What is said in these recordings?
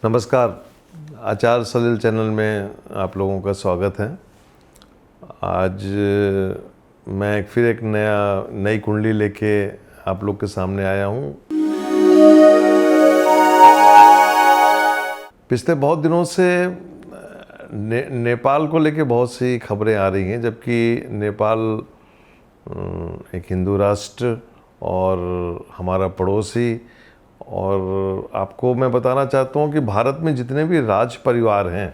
नमस्कार। आचार सलील चैनल में आप लोगों का स्वागत है। आज मैं फिर एक नई कुंडली लेके आप लोग के सामने आया हूँ। पिछले बहुत दिनों से नेपाल को लेके बहुत सी खबरें आ रही हैं, जबकि नेपाल एक हिंदू राष्ट्र और हमारा पड़ोसी। और आपको मैं बताना चाहता हूँ कि भारत में जितने भी राज परिवार हैं,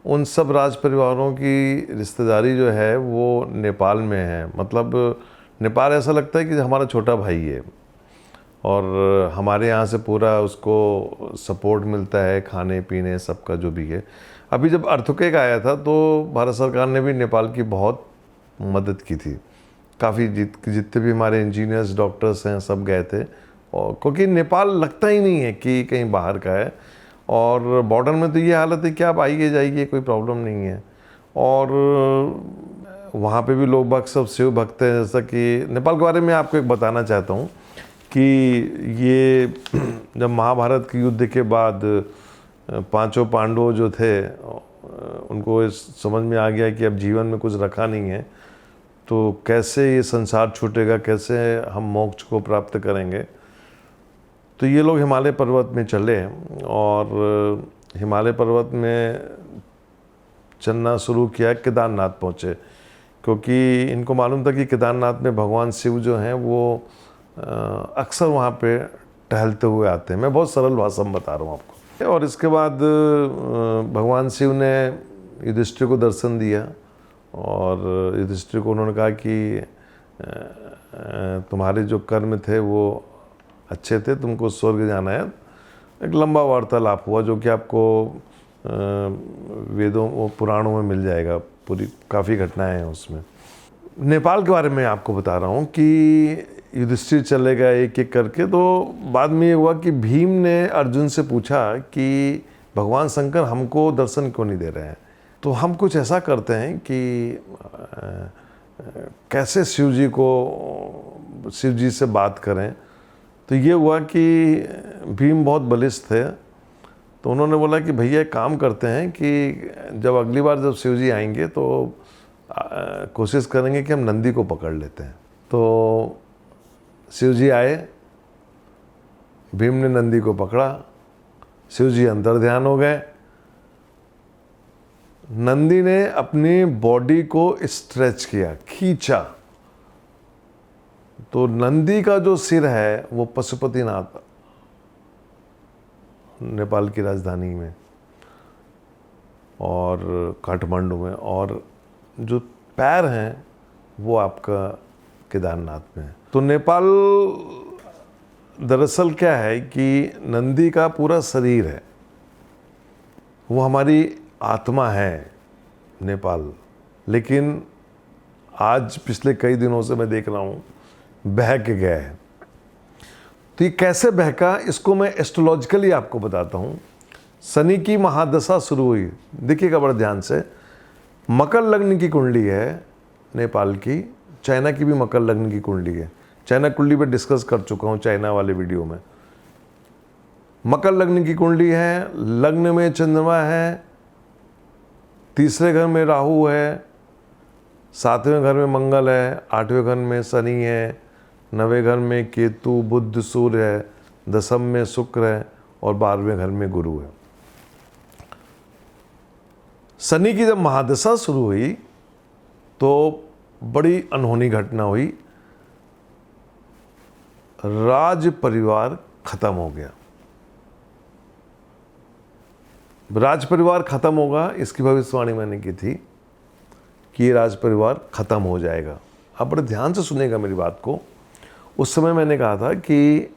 उन सब राज परिवारों की रिश्तेदारी जो है वो नेपाल में है। मतलब नेपाल ऐसा लगता है कि हमारा छोटा भाई है और हमारे यहाँ से पूरा उसको सपोर्ट मिलता है, खाने पीने सबका जो भी है। अभी जब अर्थक्वेक आया था तो भारत सरकार ने भी नेपाल की बहुत मदद की थी। काफ़ी जितने भी हमारे इंजीनियर्स डॉक्टर्स हैं सब गए थे, और क्योंकि नेपाल लगता ही नहीं है कि कहीं बाहर का है। और बॉर्डर में तो ये हालत है कि आप आइए जाइए, कोई प्रॉब्लम नहीं है। और वहाँ पे भी लोग बाग सब शिव भक्त हैं। जैसा कि नेपाल के बारे में आपको एक बताना चाहता हूँ कि ये जब महाभारत के युद्ध के बाद पांचों पांडव जो थे, उनको समझ में आ गया कि अब जीवन में कुछ रखा नहीं है, तो कैसे ये संसार छूटेगा, कैसे हम मोक्ष को प्राप्त करेंगे। तो ये लोग हिमालय पर्वत में चले और हिमालय पर्वत में चलना शुरू किया, केदारनाथ पहुँचे। क्योंकि इनको मालूम था कि केदारनाथ में भगवान शिव जो हैं वो अक्सर वहाँ पे टहलते हुए आते हैं। मैं बहुत सरल भाषा में बता रहा हूँ आपको। और इसके बाद भगवान शिव ने युधिष्ठिर को दर्शन दिया और युधिष्ठिर को उन्होंने कहा कि तुम्हारे जो कर्म थे वो अच्छे थे, तुमको स्वर्ग जाना है। एक लंबा वार्तालाप हुआ जो कि आपको वेदों पुराणों में मिल जाएगा, पूरी काफ़ी घटनाएं हैं उसमें। नेपाल के बारे में आपको बता रहा हूँ कि युधिष्ठिर चले गए एक एक करके। तो बाद में ये हुआ कि भीम ने अर्जुन से पूछा कि भगवान शंकर हमको दर्शन क्यों नहीं दे रहे हैं, तो हम कुछ ऐसा करते हैं कि कैसे शिव जी से बात करें। तो ये हुआ कि भीम बहुत बलिष्ठ थे, तो उन्होंने बोला कि भैया एक काम करते हैं कि जब अगली बार जब शिव जी आएंगे तो कोशिश करेंगे कि हम नंदी को पकड़ लेते हैं। तो शिव जी आए, भीम ने नंदी को पकड़ा, शिव जी अंतर ध्यान हो गए। नंदी ने अपनी बॉडी को स्ट्रेच किया, खींचा, तो नंदी का जो सिर है वो पशुपतिनाथ, नेपाल की राजधानी में और काठमांडू में, और जो पैर हैं वो आपका केदारनाथ में है। तो नेपाल दरअसल क्या है कि नंदी का पूरा शरीर है, वो हमारी आत्मा है नेपाल। लेकिन आज पिछले कई दिनों से मैं देख रहा हूँ बहक गया है। तो ये कैसे बहका, इसको मैं एस्ट्रोलॉजिकली आपको बताता हूँ। शनि की महादशा शुरू हुई, देखिएगा बड़े ध्यान से। मकर लग्न की कुंडली है नेपाल की, चाइना की भी मकर लग्न की कुंडली है। चाइना कुंडली पे डिस्कस कर चुका हूँ चाइना वाले वीडियो में। मकर लग्न की कुंडली है, लग्न में चंद्रमा है, तीसरे घर में राहु है, सातवें घर में मंगल है, आठवें घर में शनि है, नवें घर में केतु बुध सूर्य है, दसम में शुक्र है और 12वें घर में गुरु है। शनि की जब महादशा शुरू हुई तो बड़ी अनहोनी घटना हुई, राज परिवार खत्म हो गया। राज परिवार खत्म होगा, इसकी भविष्यवाणी मैंने की थी कि ये राज परिवार खत्म हो जाएगा। आप बड़े ध्यान से सुनेगा मेरी बात को। उस समय मैंने कहा था कि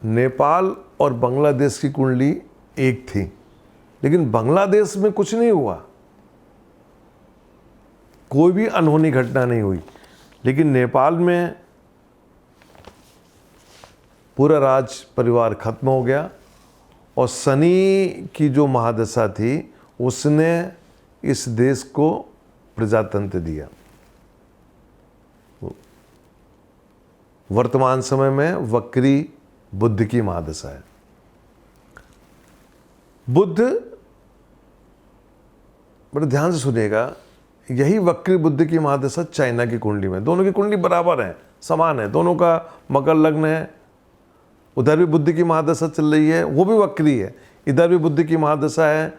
नेपाल और बांग्लादेश की कुंडली एक थी, लेकिन बांग्लादेश में कुछ नहीं हुआ, कोई भी अनहोनी घटना नहीं हुई। लेकिन नेपाल में पूरा राज परिवार खत्म हो गया और शनि की जो महादशा थी उसने इस देश को प्रजातंत्र दिया। वर्तमान समय में वक्री बुध की महादशा है। बुध, बड़े ध्यान से सुनिएगा, यही वक्री बुद्धि की महादशा चाइना की कुंडली में, दोनों की कुंडली बराबर है, समान है, दोनों का मकर लग्न है, उधर भी बुद्धि की महादशा चल रही है, वो भी वक्री है, इधर भी बुद्धि की महादशा है,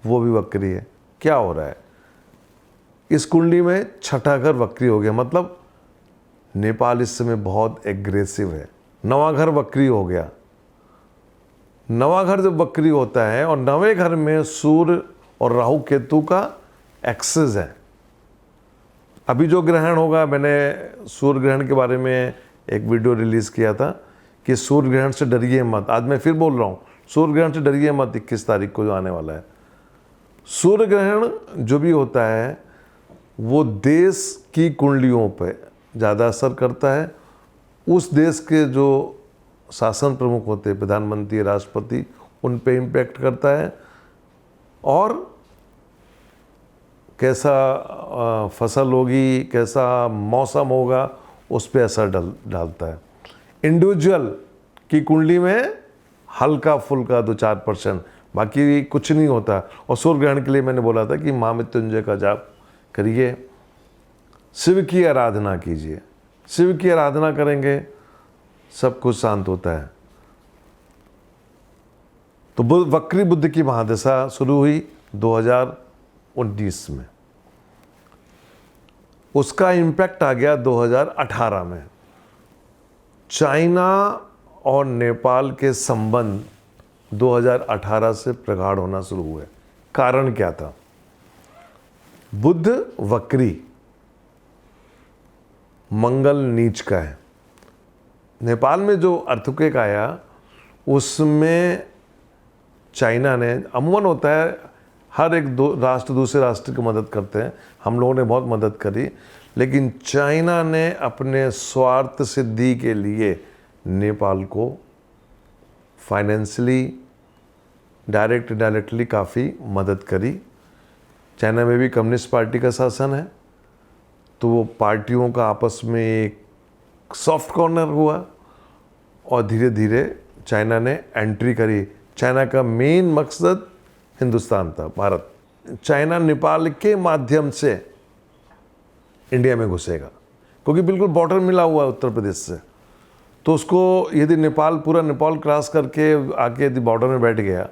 वो भी वक्री है। क्या हो रहा है, इस कुंडली में छठा घर वक्री हो गया, मतलब नेपाल इस समय बहुत एग्रेसिव है। नवा घर वक्री हो गया, नवा घर जब वक्री होता है और नवे घर में सूर्य और राहु केतु का एक्सेस है। अभी जो ग्रहण होगा, मैंने सूर्य ग्रहण के बारे में एक वीडियो रिलीज़ किया था कि सूर्य ग्रहण से डरिए मत। आज मैं फिर बोल रहा हूँ, सूर्य ग्रहण से डरिए मत, 21 तारीख को जो आने वाला है। सूर्य ग्रहण जो भी होता है वो देश की कुंडलियों पे ज़्यादा असर करता है। उस देश के जो शासन प्रमुख होते हैं, प्रधानमंत्री, राष्ट्रपति, उन पे इम्पैक्ट करता है और कैसा फसल होगी, कैसा मौसम होगा, उस पे असर डालता है। इंडिविजुअल की कुंडली में हल्का फुल्का 2-4%, बाकी कुछ नहीं होता। और सूर्य ग्रहण के लिए मैंने बोला था कि महामृत्युंजय का जाप करिए, शिव की आराधना कीजिए, शिव की आराधना करेंगे सब कुछ शांत होता है। तो वक्री बुद्धि की महादशा शुरू हुई 2019 में, उसका इम्पैक्ट आ गया 2018 में। चाइना और नेपाल के संबंध 2018 से प्रगाढ़ होना शुरू हुए। कारण क्या था? बुध वक्री, मंगल नीच का है। नेपाल में जो अर्थक्वेक आया उसमें चाइना ने, अमूमन होता है हर एक राष्ट्र दूसरे राष्ट्र की मदद करते हैं, हम लोगों ने बहुत मदद करी, लेकिन चाइना ने अपने स्वार्थ सिद्धि के लिए नेपाल को फाइनेंशियली डायरेक्टली काफ़ी मदद करी। चाइना में भी कम्युनिस्ट पार्टी का शासन है, तो वो पार्टियों का आपस में एक सॉफ्ट कॉर्नर हुआ और धीरे धीरे चाइना ने एंट्री करी। चाइना का मेन मकसद हिंदुस्तान था, भारत। चाइना नेपाल के माध्यम से इंडिया में घुसेगा, क्योंकि बिल्कुल बॉर्डर मिला हुआ है उत्तर प्रदेश से। तो उसको यदि पूरा नेपाल क्रॉस करके आके यदि बॉर्डर में बैठ गया,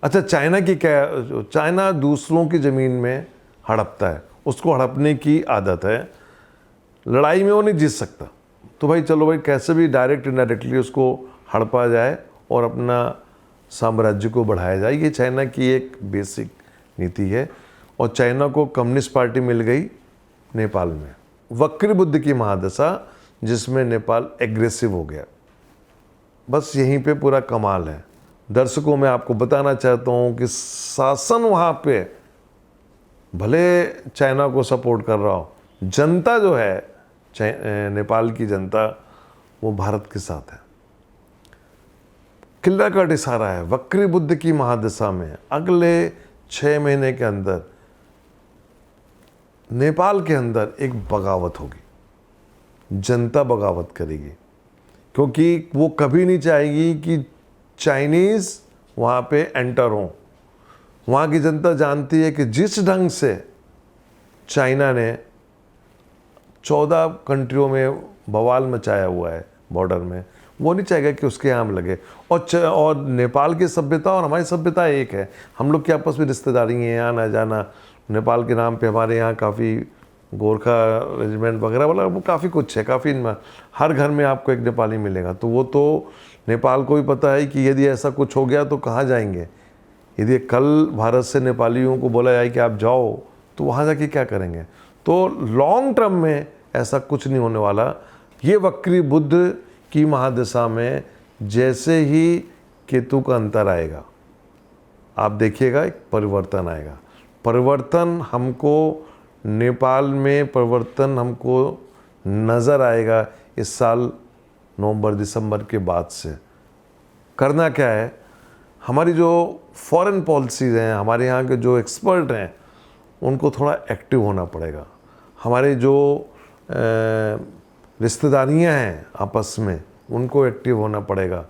अच्छा चाइना की क्या, चाइना दूसरों की ज़मीन में हड़पता है, उसको हड़पने की आदत है, लड़ाई में वो नहीं जीत सकता। तो भाई चलो भाई, कैसे भी डायरेक्ट इनडायरेक्टली उसको हड़पा जाए और अपना साम्राज्य को बढ़ाया जाए, ये चाइना की एक बेसिक नीति है। और चाइना को कम्युनिस्ट पार्टी मिल गई नेपाल में। वक्री बुद्धि की महादशा जिसमें नेपाल एग्रेसिव हो गया, बस यहीं पे पूरा कमाल है। दर्शकों, मैं आपको बताना चाहता हूँ कि शासन वहाँ पे भले चाइना को सपोर्ट कर रहा हो, जनता जो है नेपाल की जनता, वो भारत के साथ है। किल्ला का इशारा है। वक्री बुद्धि की महादशा में अगले 6 महीने के अंदर नेपाल के अंदर एक बगावत होगी, जनता बगावत करेगी, क्योंकि वो कभी नहीं चाहेगी कि चाइनीज़ वहाँ पे एंटर हों। वहाँ की जनता जानती है कि जिस ढंग से चाइना ने 14 कंट्रियों में बवाल मचाया हुआ है बॉर्डर में, वो नहीं चाहेगा कि उसके यहाँ लगे। और नेपाल की सभ्यता और हमारी सभ्यता एक है, हम लोग के आपस में रिश्तेदारी है, आना जाना। नेपाल के नाम पे हमारे यहाँ काफ़ी गोरखा रेजिमेंट वगैरह वाला वो काफ़ी कुछ है, काफ़ी हर घर में आपको एक नेपाली मिलेगा। तो वो तो नेपाल को भी पता है कि यदि ऐसा कुछ हो गया तो कहाँ जाएंगे। यदि कल भारत से नेपालियों को बोला जाए कि आप जाओ, तो वहाँ जाके क्या करेंगे। तो लॉन्ग टर्म में ऐसा कुछ नहीं होने वाला। ये वक्री बुद्ध की महादशा में जैसे ही केतु का अंतर आएगा, आप देखिएगा एक परिवर्तन आएगा। परिवर्तन हमको नेपाल में परिवर्तन हमको नज़र आएगा इस साल नवंबर दिसंबर के बाद से। करना क्या है, हमारी जो फॉरेन पॉलिसीज़ हैं, हमारे यहाँ के जो एक्सपर्ट हैं, उनको थोड़ा एक्टिव होना पड़ेगा। हमारे जो रिश्तेदारियाँ हैं आपस में, उनको एक्टिव होना पड़ेगा।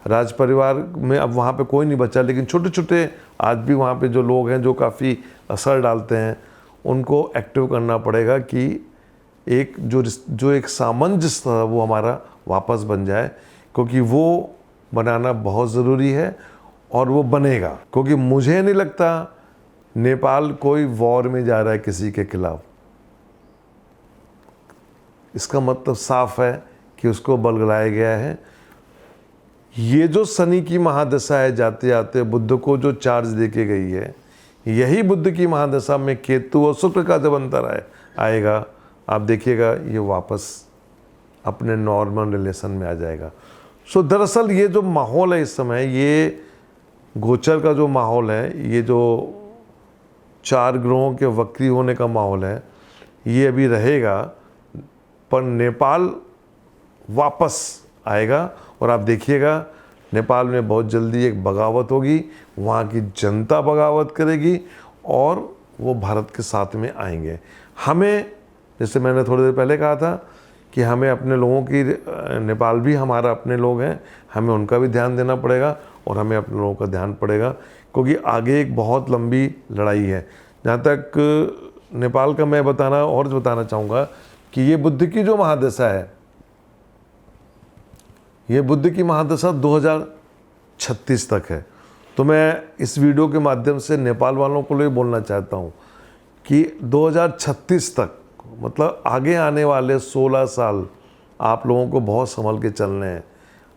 राज परिवार में अब वहाँ पे कोई नहीं बचा, लेकिन छोटे छोटे आज भी वहाँ पे जो लोग हैं जो काफ़ी असर डालते हैं, उनको एक्टिव करना पड़ेगा कि एक जो एक सामंजस्य था वो हमारा वापस बन जाए, क्योंकि वो बनाना बहुत ज़रूरी है और वो बनेगा। क्योंकि मुझे नहीं लगता नेपाल कोई वॉर में जा रहा है किसी के खिलाफ। इसका मतलब साफ है कि उसको बलगलाया गया है। ये जो शनि की महादशा है, जाते जाते बुद्ध को जो चार्ज देके गई है, यही बुद्ध की महादशा में केतु और शुक्र का जब अंतर आएगा, आप देखिएगा ये वापस अपने नॉर्मल रिलेशन में आ जाएगा। सो दरअसल ये जो माहौल है इस समय, ये गोचर का जो माहौल है, ये जो 4 ग्रहों के वक्री होने का माहौल है, ये अभी रहेगा, पर नेपाल वापस आएगा। और आप देखिएगा नेपाल में बहुत जल्दी एक बगावत होगी, वहाँ की जनता बगावत करेगी और वो भारत के साथ में आएंगे। हमें, जैसे मैंने थोड़ी देर पहले कहा था कि हमें अपने लोगों की, नेपाल भी हमारा अपने लोग हैं, हमें उनका भी ध्यान देना पड़ेगा और हमें अपने लोगों का ध्यान पड़ेगा, क्योंकि आगे एक बहुत लंबी लड़ाई है। जहाँ तक नेपाल का मैं बताना चाहूँगा कि ये बुद्ध की जो महादशा है, ये बुद्ध की महादशा 2036 तक है। तो मैं इस वीडियो के माध्यम से नेपाल वालों को लिए बोलना चाहता हूँ कि 2036 तक, मतलब आगे आने वाले 16 साल आप लोगों को बहुत संभल के चलने हैं।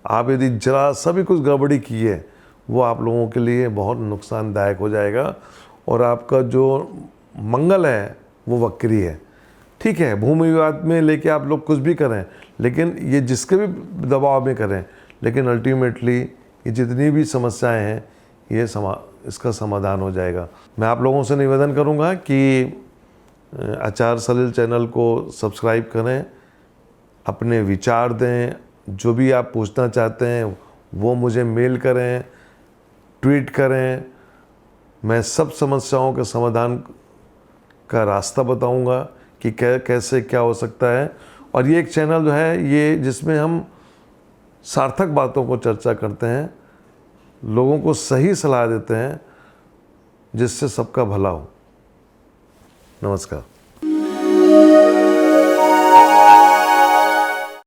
आप यदि जरा सभी कुछ गड़बड़ी की है, वो आप लोगों के लिए बहुत नुकसानदायक हो जाएगा और आपका जो मंगल है वो वक्री है। ठीक है, भूमि विवाद में लेके आप लोग कुछ भी करें, लेकिन ये जिसके भी दबाव में करें, लेकिन अल्टीमेटली ये जितनी भी समस्याएं हैं, ये इसका समाधान हो जाएगा। मैं आप लोगों से निवेदन करूंगा कि आचार्य सलील चैनल को सब्सक्राइब करें, अपने विचार दें, जो भी आप पूछना चाहते हैं वो मुझे मेल करें, ट्वीट करें। मैं सब समस्याओं के समाधान का रास्ता बताऊंगा कि कैसे क्या हो सकता है। और ये एक चैनल जो है, ये जिसमें हम सार्थक बातों को चर्चा करते हैं, लोगों को सही सलाह देते हैं, जिससे सबका भला हो। नमस्कार।